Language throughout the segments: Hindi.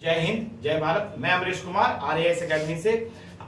जय हिंद, जय भारत। मैं अमरीश कुमार RAS एकेडमी से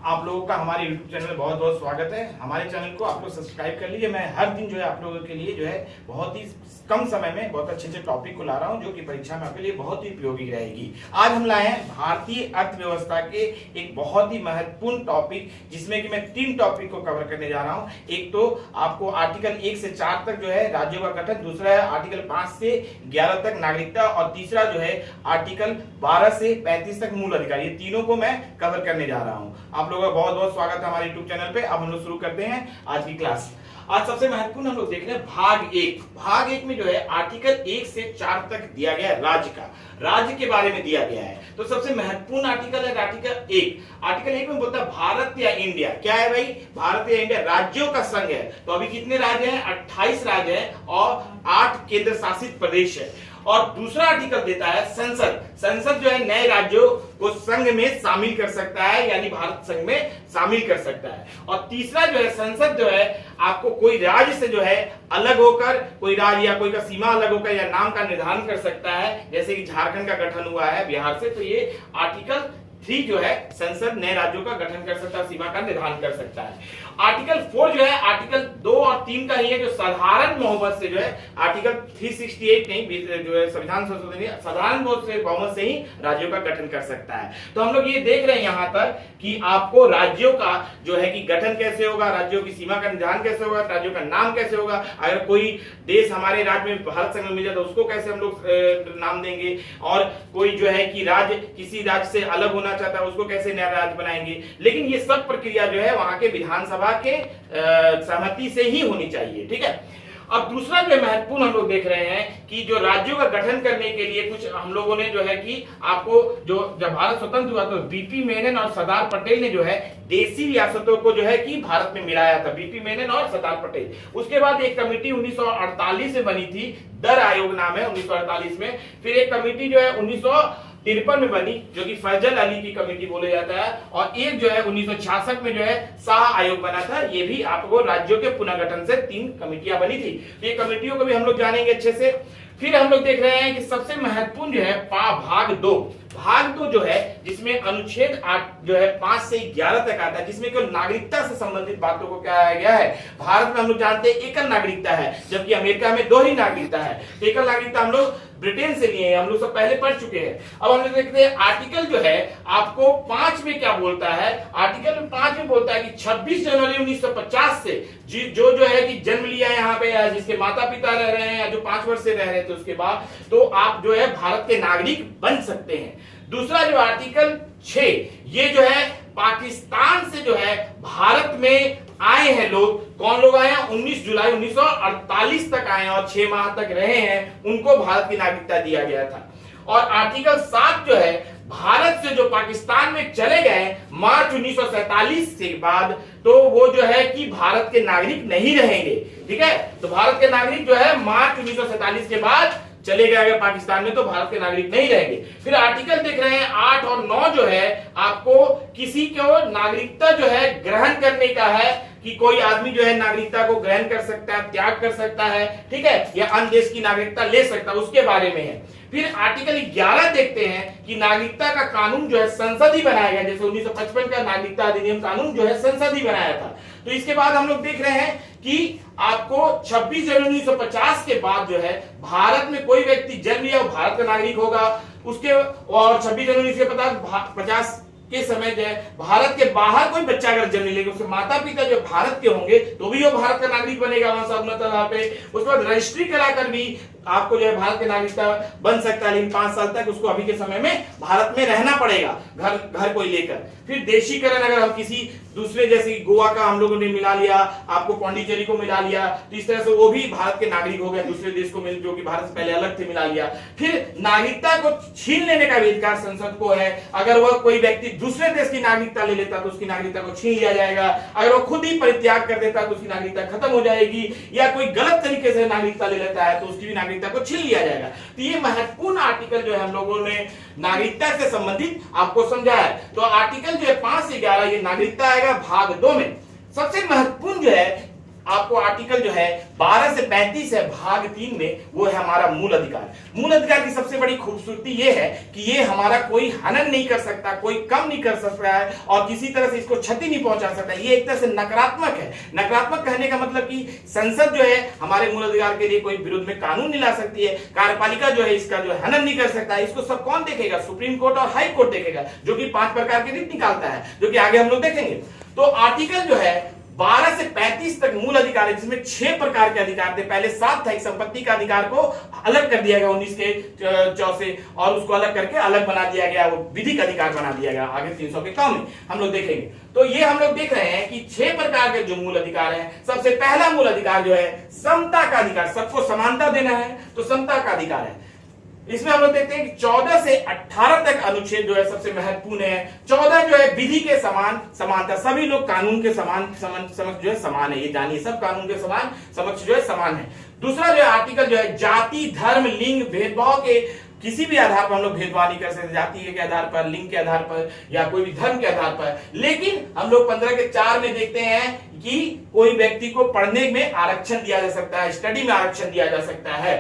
आप लोगों का हमारे YouTube चैनल में बहुत बहुत स्वागत है। हमारे चैनल को आप लोग सब्सक्राइब कर लीजिए। मैं हर दिन जो है आप लोगों के लिए जो है बहुत ही कम समय में बहुत अच्छे अच्छे टॉपिक को ला रहा हूं जो कि परीक्षा में आपके लिए बहुत ही उपयोगी रहेगी। आज हम लाए हैं भारतीय अर्थव्यवस्था के एक बहुत ही महत्वपूर्ण टॉपिक, जिसमें कि मैं 3 टॉपिक को कवर करने जा रहा हूं। एक तो आपको आर्टिकल 1 से 4 तक जो है राज्यों का गठन, दूसरा है आर्टिकल 5 से 11 तक नागरिकता, और तीसरा जो है आर्टिकल 12 से 35 तक मूल अधिकार। ये तीनों को मैं कवर करने जा रहा हूं। आप लोगों का बहुत बहुत स्वागत है हमारे YouTube चैनल पे। अब हम लोग शुरू करते हैं आज की क्लास। आज सबसे महत्वपूर्ण हम लोग देख रहे हैं भाग 1 में जो है आर्टिकल 1 से 4 तक दिया गया है राज्य के बारे में दिया गया है। तो सबसे महत्वपूर्ण आर्टिकल है आर्टिकल 1 में बोलता है भारत या इंडिया। क्या है भाई? भारत या इंडिया राज्यों का संघ है। तो अभी कितने राज्य हैं? 28 राज्य हैं और 8 केंद्र शासित प्रदेश है। और दूसरा आर्टिकल देता है संसद जो है नए राज्यों को संघ में शामिल कर सकता है, यानी भारत संघ में शामिल कर सकता है। और तीसरा जो है संसद जो है आपको कोई राज्य से जो है अलग होकर, कोई राज्य या कोई का सीमा अलग होकर या नाम का निर्धारण कर सकता है, जैसे कि झारखंड का गठन हुआ है बिहार से। तो ये आर्टिकल 3 जो है संसद नए राज्यों का गठन कर सकता है, सीमा का निर्धारण कर सकता है। आर्टिकल 4 जो है आर्टिकल 2 और 3 का ही है, जो साधारण बहुमत से जो है आर्टिकल 368 नहीं जो है संविधान संशोधन साधारण बहुमत से ही राज्यों का गठन कर सकता है। तो हम लोग ये देख रहे हैं यहाँ तक कि आपको राज्यों का जो है कि गठन कैसे होगा, राज्यों की सीमा का निर्धारण कैसे होगा, राज्यों का नाम कैसे होगा, अगर कोई देश हमारे राज्य में भारत संघ में मिल जाए तो उसको कैसे हम लोग नाम देंगे, और कोई जो है कि राज्य किसी राज्य से अलग होना चाहता है उसको कैसे नया राज्य बनाएंगे। लेकिन ये सब प्रक्रिया जो है वहां के विधानसभा के सहमति से ही होनी चाहिए। ठीक है। अब दूसरा जो महत्वपूर्ण हम लोग देख रहे हैं कि जो राज्यों का गठन करने के लिए कुछ हम लोगों ने जो है कि आपको जो जब भारत स्वतंत्र हुआ तो बीपी मेनन और सरदार पटेल ने जो है देशी रियासतों को जो है कि भारत में मिलाया था, बीपी मेनन और सरदार पटेल। उसके बाद एक कमेटी 1948 में बनी थी, दर आयोग नाम है 1948 में। फिर एक कमेटी जो है 1953 में बनी, जो कि फैजल अली की कमेटी बोले जाता है, और एक जो है 1966 में जो है शाह आयोग बना था। ये भी आपको राज्यों के पुनर्गठन से 3 कमेटियां बनी थी। ये कमेटियों को भी हम लोग जानेंगे अच्छे से। फिर हम लोग देख रहे हैं कि सबसे महत्वपूर्ण जो है भाग 2 जो है, जिसमें अनुच्छेद 8 जो है 5 से 11 तक आता है, जिसमें केवल नागरिकता से संबंधित बातों को क्या गया है। भारत में हम लोग जानते हैं एकल नागरिकता है, जबकि अमेरिका में दोहरी नागरिकता है। एकल नागरिकता हम लोग ब्रिटेन से लिए हैं, हम लोग सब पहले पढ़ चुके हैं। अब हम लोग देखते हैं आर्टिकल जो है आपको 5 में क्या बोलता है। आर्टिकल 5 में बोलता है कि 26 जनवरी 1950 से जो है कि जन्म लिया है यहाँ पे, या जिसके माता पिता रह रहे हैं, या जो 5 वर्ष से रह रहे थे उसके बाद, तो आप जो है भारत के नागरिक बन सकते हैं। दूसरा जो आर्टिकल 6, ये जो है पाकिस्तान से जो है भारत में आए हैं लोग। कौन लोग आए हैं? 19 जुलाई 1948 तक आए हैं और 6 माह तक रहे हैं, उनको भारत की नागरिकता दिया गया था। और आर्टिकल 7 जो है भारत से जो पाकिस्तान में चले गए मार्च 1947 के बाद, तो वो जो है कि भारत के नागरिक नहीं रहेंगे। ठीक है। तो भारत के नागरिक जो है मार्च 1947 के बाद चले गए अगर पाकिस्तान में, तो भारत के नागरिक नहीं रहेंगे। फिर आर्टिकल देख रहे हैं 8 और 9 जो है आपको किसी को नागरिकता जो है ग्रहण करने का है, कि कोई आदमी जो है नागरिकता को ग्रहण कर सकता है, त्याग कर सकता है, ठीक है, या अन्य देश की नागरिकता ले सकता है, उसके बारे में है। फिर आर्टिकल 11 देखते हैं कि नागरिकता का कानून जो है संसद ही बनाया गया, जैसे 1955 का नागरिकता अधिनियम कानून जो है संसद ही बनाया था। तो इसके बाद हम लोग देख रहे हैं कि आपको 26 जनवरी 1950 के बाद जो है भारत में कोई व्यक्ति जन्म लिया वो भारत का नागरिक होगा। उसके और 26 जनवरी 1950 के समय जो है भारत के बाहर कोई बच्चा अगर जन्म लेगा, उसके माता पिता जो भारत के होंगे तो भी वो भारत का नागरिक बनेगा वहां पे। उसके बाद रजिस्ट्री कराकर भी आपको जो है भारत के नागरिकता बन सकता है, लेकिन 5 साल तक उसको अभी के समय में भारत में रहना पड़ेगा, घर कोई लेकर। फिर देशीकरण, अगर हम किसी दूसरे, जैसे गोवा का हम लोगों ने मिला लिया, आपको पौंडीचेरी को मिला लिया, तो इस तरह से वो भी भारत के नागरिक हो गए, दूसरे देश को मिल जो कि भारत से पहले अलग थे मिला लिया। फिर नागरिकता को छीन लेने का भी अधिकार संसद को है। अगर वह कोई व्यक्ति दूसरे देश की नागरिकता ले लेता तो उसकी नागरिकता को छीन लिया जाएगा। अगर वो खुद ही परित्याग कर देता तो उसकी नागरिकता खत्म हो जाएगी, या कोई गलत तरीके से नागरिकता ले लेता है तो उसकी भी नागरिकता को छीन लिया जाएगा। तो ये महत्वपूर्ण आर्टिकल जो है हम लोगों ने नागरिकता से संबंधित आपको समझाया है। तो आर्टिकल जो है 5 से 11 ये नागरिकता आएगा भाग 2 में। सबसे महत्वपूर्ण जो है आपको आर्टिकल जो है 12 से 35 है भाग 3 में, वो है हमारा मूल अधिकार। मूल अधिकार की सबसे बड़ी खूबसूरती ये है कि ये हमारा कोई हनन नहीं कर सकता, कोई कम नहीं कर सकता है और किसी तरह से इसको क्षति नहीं पहुंचा सकता। ये एक तरह से नकारात्मक है। नकारात्मक कहने का मतलब कि संसद जो है हमारे मूल अधिकार के लिए कोई विरुद्ध में कानून नहीं ला सकती है, कार्यपालिका जो है इसका जो हनन नहीं कर सकता है। इसको सब कौन देखेगा? सुप्रीम कोर्ट और हाई कोर्ट देखेगा, जो कि 5 प्रकार की रीत निकालता है, जो कि आगे हम लोग देखेंगे। तो आर्टिकल जो है 12 से 35 तक मूल अधिकार है, जिसमें 6 प्रकार के अधिकार थे। पहले 7 था। एक संपत्ति का अधिकार को अलग कर दिया गया 19 के 4 से, और उसको अलग करके अलग बना दिया गया, वो विधिक अधिकार बना दिया गया आगे 300 के काम में हम लोग देखेंगे। तो ये हम लोग देख रहे हैं कि 6 प्रकार के जो मूल अधिकार हैं। सबसे पहला मूल अधिकार जो है समता का अधिकार, सबको समानता देना है, तो समता का अधिकार है। इसमें हम लोग देखते हैं कि 14 से 18 तक अनुच्छेद जो है सबसे महत्वपूर्ण है। 14 जो है विधि के समान समानता, सभी लोग कानून के समान समक्ष जो है समान है, ये जानिए, सब कानून के समान समक्ष जो है समान है। दूसरा जो है आर्टिकल जो है जाति, धर्म, लिंग, भेदभाव के किसी भी आधार पर हम लोग भेदभाव नहीं कर सकते, जाति के आधार पर, लिंग के आधार पर या कोई भी धर्म के आधार पर। लेकिन हम लोग 15 के 4 में देखते हैं कि कोई व्यक्ति को पढ़ने में आरक्षण दिया जा सकता है, स्टडी में आरक्षण दिया जा सकता है।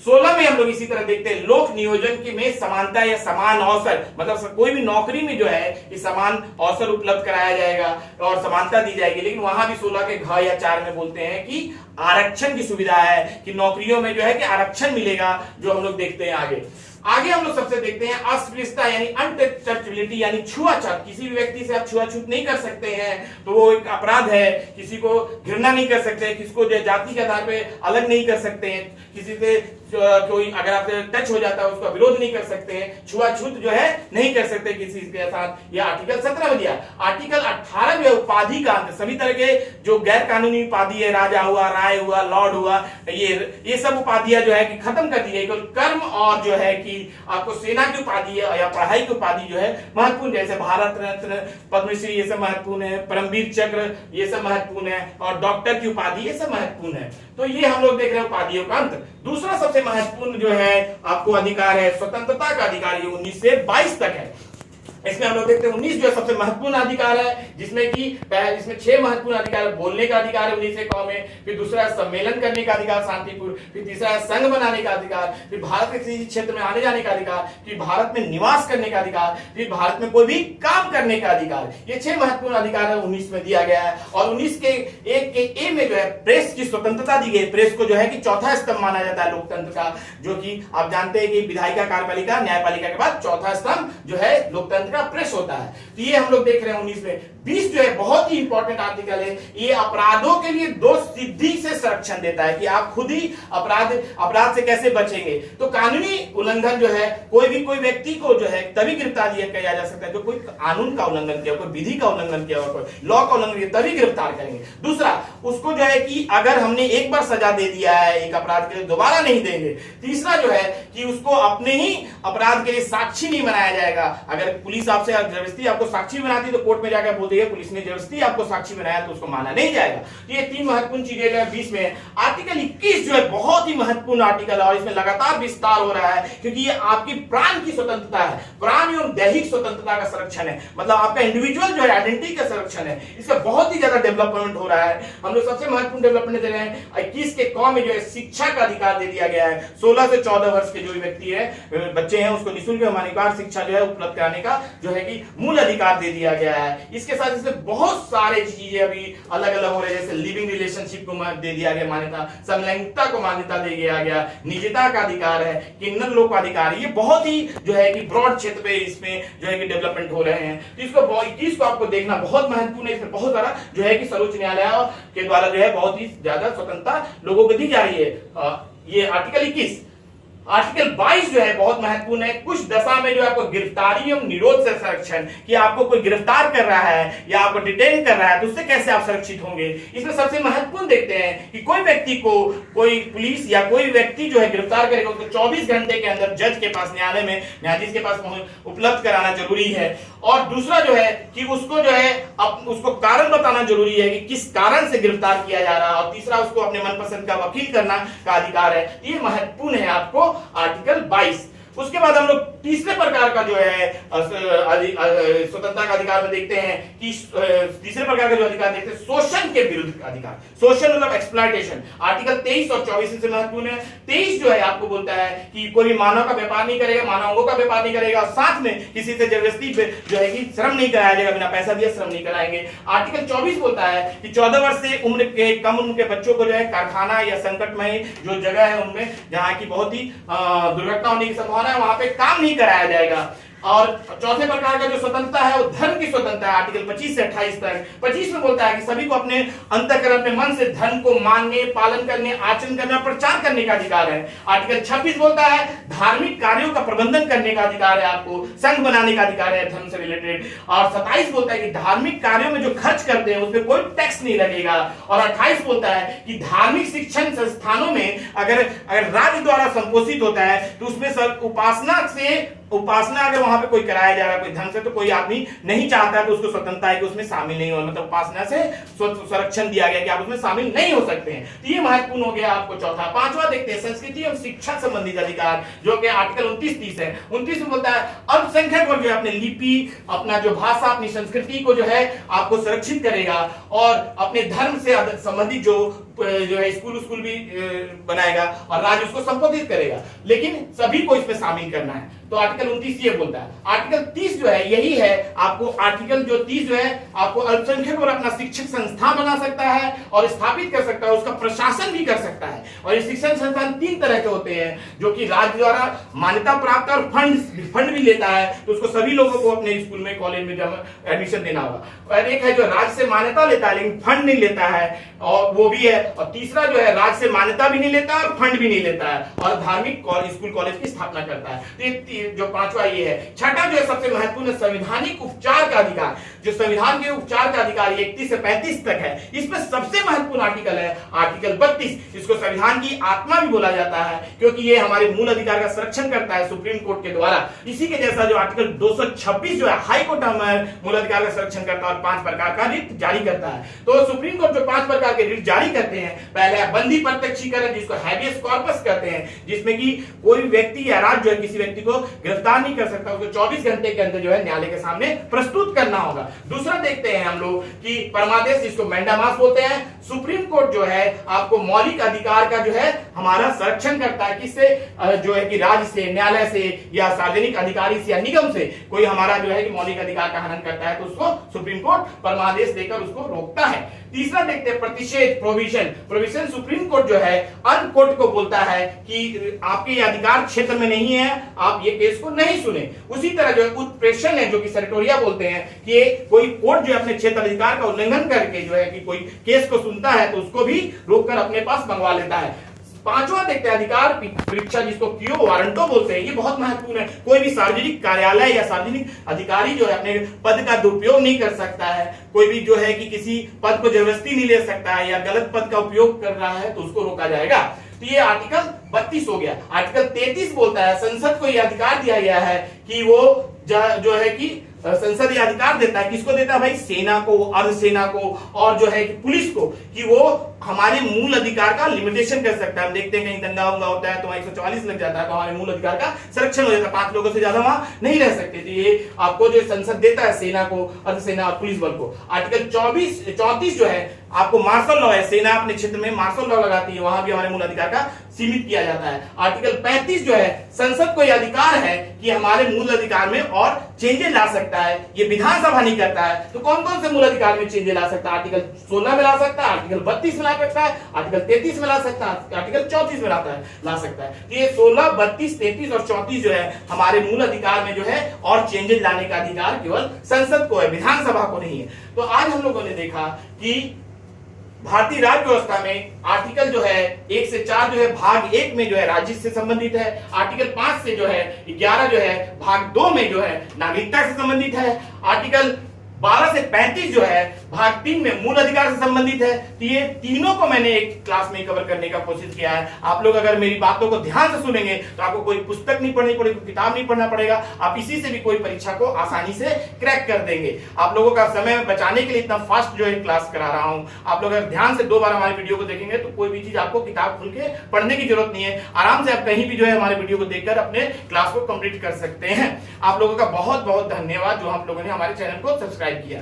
16 में हम लोग इसी तरह देखते हैं लोक नियोजन की में समानता या समान अवसर, मतलब कोई भी नौकरी में जो है इस समान अवसर उपलब्ध कराया जाएगा और समानता दी जाएगी। लेकिन वहां भी 16 के घ या 4 में बोलते हैं कि आरक्षण की सुविधा है, कि नौकरियों में जो है कि आरक्षण मिलेगा, जो हम लोग देखते हैं आगे। आगे हम लोग सबसे देखते हैं अस्पृश्यता यानी अनटचेबिलिटी यानी छुआछूत। किसी भी व्यक्ति से आप छुआछूत नहीं कर सकते हैं, तो वो एक अपराध है। किसी को घृणा नहीं कर सकते, किसको जाति के आधार पे अलग नहीं कर सकते हैं, किसी से कोई अगर आपसे टच हो जाता है उसका विरोध नहीं कर सकते हैं, छुआछूत जो है नहीं कर सकते किसी के साथ। यह आर्टिकल 17 में दिया। आर्टिकल 18 जो है उपाधि का अंत, सभी तरह के जो गैर कानूनी उपाधि है, राजा हुआ, राय हुआ, लॉर्ड हुआ, ये सब उपाधियां जो है कि खत्म कर दी गई। कर्म और जो है कि आपको सेना की उपाधि है या पढ़ाई की उपाधि जो है महत्वपूर्ण, जैसे भारत रत्न, पद्मश्री, ये सब महत्वपूर्ण है, परमवीर चक्र ये सब महत्वपूर्ण है, और डॉक्टर की उपाधि ये सब महत्वपूर्ण है। तो ये हम लोग देख रहे हैं उपाधियों का अंत। दूसरा सबसे महत्वपूर्ण जो है आपको अधिकार है स्वतंत्रता का अधिकार, ये 19 से 22 तक है। इसमें हम लोग देखते हैं 19 जो है सबसे महत्वपूर्ण अधिकार है, जिसमें कि इसमें 6 महत्वपूर्ण अधिकार है। बोलने का अधिकार है 19 के कौ में, फिर दूसरा है सम्मेलन करने का अधिकार शांतिपूर्ण, फिर तीसरा है संघ बनाने का अधिकार, फिर भारत के किसी क्षेत्र में आने जाने का अधिकार, फिर भारत में निवास करने का अधिकार, फिर भारत में कोई भी काम करने का अधिकार। ये 6 महत्वपूर्ण अधिकार है 19 में दिया गया है। और 19 के 1 के ए में जो है प्रेस की स्वतंत्रता दी गई। प्रेस को जो है कि चौथा स्तंभ माना जाता है लोकतंत्र का, जो कि आप जानते हैं कि विधायिका, कार्यपालिका, न्यायपालिका के बाद चौथा स्तंभ जो है लोकतंत्र का प्रेस होता है। तो ये हम लोग देख रहे हैं 19 में। 20 जो है बहुत ही इंपॉर्टेंट आर्टिकल है, ये अपराधों के लिए दोष सिद्धि से संरक्षण देता है कि आप खुद ही अपराध से कैसे बचेंगे। तो कानूनी उल्लंघन जो है कोई व्यक्ति को जो है तभी गिरफ्तार किया जा सकता है जो कोई कानून का उल्लंघन किया, कोई विधि का उल्लंघन किया, कोई लॉ का उल्लंघन किया, तभी गिरफ्तार करेंगे। दूसरा, उसको जो है कि अगर हमने एक बार सजा दे दिया है एक अपराध के लिए, दोबारा नहीं देंगे। तीसरा जो है कि उसको अपने ही अपराध के लिए साक्षी नहीं बनाया जाएगा। अगर पुलिस आपसे जबरदस्ती आपको साक्षी बनाती तो कोर्ट में जाकर बोल देगा पुलिस ने जबरदस्ती आपको साक्षी बनाया, तो उसको माना नहीं जाएगा। तो ये 3 महत्वपूर्ण चीजें जो 20 में। आर्टिकल 21 जो है बहुत ही महत्वपूर्ण आर्टिकल है और इसमें लगातार विस्तार हो रहा है, क्योंकि ये आपकी प्राण की स्वतंत्रता है, प्राण एवं दैहिक स्वतंत्रता का संरक्षण है, मतलब आपका इंडिविजुअल जो है आइडेंटिटी का संरक्षण है। इसका बहुत ही ज्यादा डेवलपमेंट हो रहा है। हम लोग सबसे महत्वपूर्ण डेवलपमेंट दे रहे हैं। 21 के कौ में जो है शिक्षा का अधिकार दे दिया गया है। 16 से 14 वर्ष के जो व्यक्ति है, बच्चे हैं, उसको निःशुल्क मानवाधिकार शिक्षा जो है उपलब्ध कराने का जो है कि मूल अधिकार दे दिया गया है। इसके साथ इसमें बहुत सारे चीजें अभी अलग अलग हो रहे हैं, जैसे लिविंग रिलेशनशिप को दे दिया गया मान्यता, समलैंगिकता को मान्यता दे दिया गया, निजता का अधिकार है, किन्नर लोक का अधिकार है। ये बहुत ही जो है कि ब्रॉड क्षेत्र पे इसमें जो है कि डेवलपमेंट हो रहे हैं। तो इसको 21 को आपको देखना बहुत महत्वपूर्ण है। इसमें बहुत सारा जो है कि सर्वोच्च न्यायालय के द्वारा जो है बहुत ही ज्यादा स्वतंत्रता लोगों को दी जा रही है। ये आर्टिकल 21। आर्टिकल 22 जो है बहुत महत्वपूर्ण है। कुछ दशा में जो आपको गिरफ्तारी एवं निरोध से संरक्षण, कि आपको कोई गिरफ्तार कर रहा है या आपको डिटेन कर रहा है तो उससे कैसे आप सुरक्षित होंगे। इसमें सबसे महत्वपूर्ण देखते हैं कि कोई व्यक्ति को कोई पुलिस या कोई व्यक्ति जो है गिरफ्तार करेगा उसको 24 घंटे के अंदर जज के पास, न्यायालय में न्यायाधीश के पास उपलब्ध कराना जरूरी है। और दूसरा जो है कि उसको जो है उसको कारण बताना जरूरी है कि किस कारण से गिरफ्तार किया जा रहा है। और तीसरा, उसको अपने मनपसंद का वकील करना का अधिकार है। ये महत्वपूर्ण है आपको आर्टिकल 22। उसके बाद हम लोग तीसरे प्रकार का जो है स्वतंत्रता का अधिकार में देखते हैं कि तीसरे प्रकार का जो अधिकार देखते हैं शोषण के विरुद्ध अधिकार। शोषण मतलब एक्सप्लॉयटेशन। आर्टिकल 23 और 24 से महत्वपूर्ण है। 23 जो है आपको बोलता है कि कोई भी मानव का व्यापार नहीं करेगा, मानव अंगों का व्यापार नहीं करेगा, और साथ में किसी से जबरदस्ती जो है कि श्रम नहीं कराया जाएगा, बिना पैसा दिए श्रम नहीं कराएंगे। आर्टिकल 24 बोलता है कि 14 वर्ष से उम्र के कम उम्र के बच्चों को जो है कारखाना या संकटमय जो जगह है उनमें जहां की बहुत ही दुर्घटना होने की संभावना है वहां पे काम नहीं कराया जाएगा। और चौथे प्रकार का जो स्वतंत्रता है वो धर्म की स्वतंत्रता है। आर्टिकल 25 से 28 तक। 25 में बोलता है कि सभी को अपने अंतःकरण में मन से धर्म को मानने, पालन करने, आचरण करने और प्रचार करने का अधिकार है। आर्टिकल 26 बोलता है धार्मिक कार्यों का प्रबंधन करने का अधिकार है, आपको संघ बनाने का अधिकार है धर्म से रिलेटेड। और 27 बोलता है कि धार्मिक कार्यों में जो खर्च करते हैं उसमें कोई टैक्स नहीं लगेगा। और 28 बोलता है कि धार्मिक शिक्षण संस्थानों में अगर राज्य द्वारा संपोषित होता है तो उसमें सब उपासना अगर वहां पे कोई कराया जा रहा है कोई ढंग से, तो कोई आदमी नहीं चाहता तो उसको स्वतंत्रता है कि उसमें शामिल नहीं हो, मतलब उपासना से संरक्षण दिया गया कि आप उसमें शामिल नहीं हो सकते हैं। तो ये महत्वपूर्ण हो गया आपको चौथा। पांचवा देखते हैं संस्कृति और शिक्षा संबंधित अधिकार, जो कि आर्टिकल 29-30 है। 29 में बोलता है अल्पसंख्यक वर्ग जो अपने लिपि, अपना जो भाषा, अपनी संस्कृति को जो है आपको सुरक्षित करेगा और अपने धर्म से संबंधित जो है स्कूल भी बनाएगा और राज्य उसको संबोधित करेगा, लेकिन सभी को इसमें शामिल करना है। तो आर्टिकल 29 ये बोलता है। आर्टिकल 30 जो है यही है आपको, आर्टिकल जो 30 जो है आपको अल्पसंख्यक और अपना शिक्षक संस्थान बना सकता है और स्थापित कर सकता है, उसका प्रशासन भी कर सकता है। और ये शिक्षण संस्थान 3 तरह के होते हैं, जो कि राज्य द्वारा मान्यता प्राप्त और फंड भी लेता है, तो उसको सभी लोगों को अपने स्कूल में, कॉलेज में एडमिशन देना होगा। और एक है जो राज्य से मान्यता लेता है लेकिन फंड नहीं लेता है, और वो भी है। और तीसरा जो है राज्य से मान्यता भी नहीं लेता और फंड भी नहीं लेता है और धार्मिक स्कूल कॉलेज की स्थापना करता है। तो ये जो पांचवा ये है। छठा जो है सबसे महत्वपूर्ण संवैधानिक उपचार का अधिकार, जो संविधान के उपचार का अधिकार 31 से 35 तक है। इसमें सबसे महत्वपूर्ण आर्टिकल है आर्टिकल 32। इसको संविधान की आत्मा भी बोला जाता है क्योंकि ये हमारे मूल अधिकार का संरक्षण करता है सुप्रीम कोर्ट के द्वारा। इसी के जैसा जो आर्टिकल 226 जो है हाई कोर्ट हमारे मूल अधिकार का संरक्षण करता है और 5 प्रकार का रिट जारी करता है। तो सुप्रीम कोर्ट जो 5 प्रकार के रिट जारी करते हैं, पहले है बंदी प्रत्यक्षीकरण जिसको हैबियस कॉर्पस कहते हैं, जिसमें कि कोई व्यक्ति या राज्य जो है किसी व्यक्ति को गिरफ्तार नहीं कर सकता, उसको 24 घंटे के अंदर जो है न्यायालय के सामने प्रस्तुत करना होगा। दूसरा देखते हैं हम लोग कि परमादेश, जिसको मैंडामास बोलते हैं। सुप्रीम कोर्ट जो है आपको मौलिक अधिकार का जो है हमारा संरक्षण करता है, किससे जो है कि राज्य से, न्यायालय से या सार्वजनिक अधिकारी से या निगम से कोई हमारा जो है कि मौलिक अधिकार का हनन करता है तो उसको सुप्रीम कोर्ट परमादेश देकर उसको रोकता है। तीसरा देखते हैं प्रतिषेध, प्रोविजन सुप्रीम कोर्ट जो है अन्य कोर्ट को बोलता है कि आपके ये अधिकार क्षेत्र में नहीं है, आप ये केस को नहीं सुने। उसी तरह जो है उत्प्रेषण है, जो कि सेनेटोरिया बोलते हैं कि कोई कोर्ट जो अपने क्षेत्र अधिकार का उल्लंघन करके जो है कि कोई केस को सुनता है तो उसको भी रोककर अपने पास मंगवा लेता है। पांचवा देखते हैं अधिकार परीक्षा, जिसको क्यो वारंटो बोलते हैं। ये बहुत महत्वपूर्ण है। कोई भी सार्वजनिक कार्यालय या सार्वजनिक अधिकारी जो है अपने पद का दुरुपयोग नहीं कर सकता है। कोई भी जो है कि किसी पद को जबरदस्ती नहीं ले सकता है या गलत पद का उपयोग कर रहा है तो उसको रोका जाएगा। तो ये आर्टिकल 32 हो गया। आर्टिकल 33 बोलता है संसद को यह अधिकार दिया गया है कि वो जो है कि संसद ये अधिकार देता है, किसको देता है भाई? सेना को, अर्धसेना को और जो है कि पुलिस को, कि वो हमारे मूल अधिकार का लिमिटेशन कर सकता है। हम देखते हैं कहीं दंगा उंगा होता है तो 144 लग जाता है तो हमारे मूल अधिकार का संरक्षण हो जाता है, 5 लोगों से ज्यादा वहां नहीं रह सकते। तो ये आपको जो संसद देता है सेना को, अर्धसेना और पुलिस बल को। आर्टिकल 34 जो है आपको मार्शल लॉ है, सेना अपने क्षेत्र में मार्शल लॉ लगाती है, वहां भी हमारे मूल अधिकार का सीमित किया जाता है। आर्टिकल 35 जो है संसद को यह अधिकार है कि हमारे मूल अधिकार में और चेंजेस ला सकता है, ये विधानसभा नहीं करता है। तो कौन कौन से मूल अधिकार में चेंजेस ला सकता है? आर्टिकल 16 में ला सकता है, आर्टिकल 32 में ला सकता है, आर्टिकल 33 में ला सकता है, आर्टिकल 34 में ला सकता है। तो ये 16, 32, 33 और 34 जो है हमारे मूल अधिकार में जो है और चेंजेस लाने का अधिकार केवल संसद को है, विधानसभा को नहीं है। तो आज हम लोगों ने देखा कि भारतीय राज्य व्यवस्था में आर्टिकल जो है 1 से 4 जो है भाग 1 में जो है राज्य से संबंधित है, आर्टिकल 5 से जो है 11 जो है भाग 2 में जो है नागरिकता से संबंधित है, आर्टिकल 12 से 35 जो है भाग 3 में मूल अधिकार से संबंधित है। तो ये तीनों को मैंने एक क्लास में कवर करने का कोशिश किया है। आप लोग अगर मेरी बातों को ध्यान से सुनेंगे तो आपको कोई पुस्तक नहीं पढ़नी पड़ेगी, किताब नहीं पढ़ना पड़ेगा, आप इसी से भी कोई परीक्षा को आसानी से क्रैक कर देंगे। आप लोगों का समय बचाने के लिए इतना फास्ट जो है क्लास करा रहा हूं। आप लोग अगर ध्यान से 2 बार हमारे वीडियो को देखेंगे तो कोई भी चीज आपको किताब खोल के पढ़ने की जरूरत नहीं है, आराम से आप कहीं भी जो है हमारे वीडियो को देखकर अपने क्लास को कंप्लीट कर सकते हैं। आप लोगों का बहुत बहुत धन्यवाद जो आप लोगों ने हमारे चैनल को सब्सक्राइब किया।